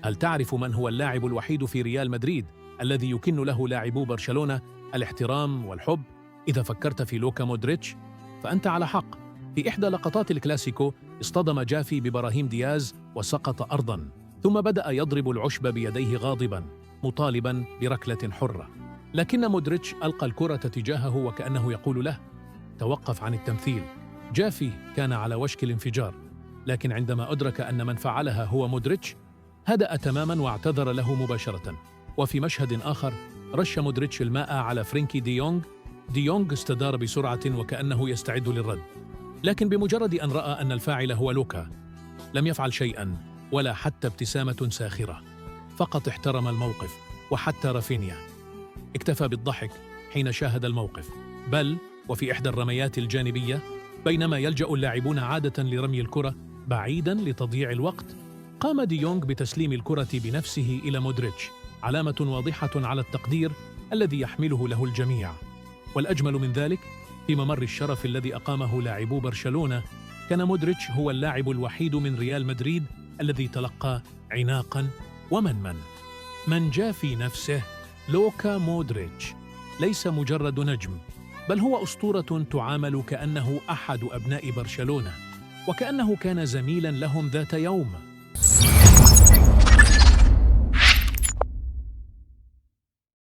هل تعرف من هو اللاعب الوحيد في ريال مدريد الذي يكن له لاعبو برشلونة الاحترام والحب؟ إذا فكرت في لوكا مودريتش فأنت على حق. في إحدى لقطات الكلاسيكو اصطدم جافي ببراهيم دياز وسقط أرضاً، ثم بدأ يضرب العشب بيديه غاضباً مطالباً بركلة حرة، لكن مودريتش ألقى الكرة تجاهه وكأنه يقول له: توقف عن التمثيل. جافي كان على وشك الانفجار، لكن عندما أدرك أن من فعلها هو مودريتش هدأ تماماً واعتذر له مباشرة. وفي مشهد آخر رش مودريتش الماء على فرينكي دي يونغ استدار بسرعة وكأنه يستعد للرد، لكن بمجرد أن رأى أن الفاعل هو لوكا لم يفعل شيئاً ولا حتى ابتسامة ساخرة، فقط احترم الموقف. وحتى رافينيا اكتفى بالضحك حين شاهد الموقف، بل وفي إحدى الرميات الجانبية بينما يلجأ اللاعبون عادة لرمي الكرة بعيداً لتضييع الوقت، قام دي يونغ بتسليم الكرة بنفسه إلى مودريتش، علامة واضحة على التقدير الذي يحمله له الجميع. والأجمل من ذلك، في ممر الشرف الذي أقامه لاعبو برشلونة كان مودريتش هو اللاعب الوحيد من ريال مدريد الذي تلقى عناقاً من جاء في نفسه. لوكا مودريتش ليس مجرد نجم، بل هو أسطورة تعامل كأنه أحد أبناء برشلونة، وكأنه كان زميلاً لهم ذات يوم.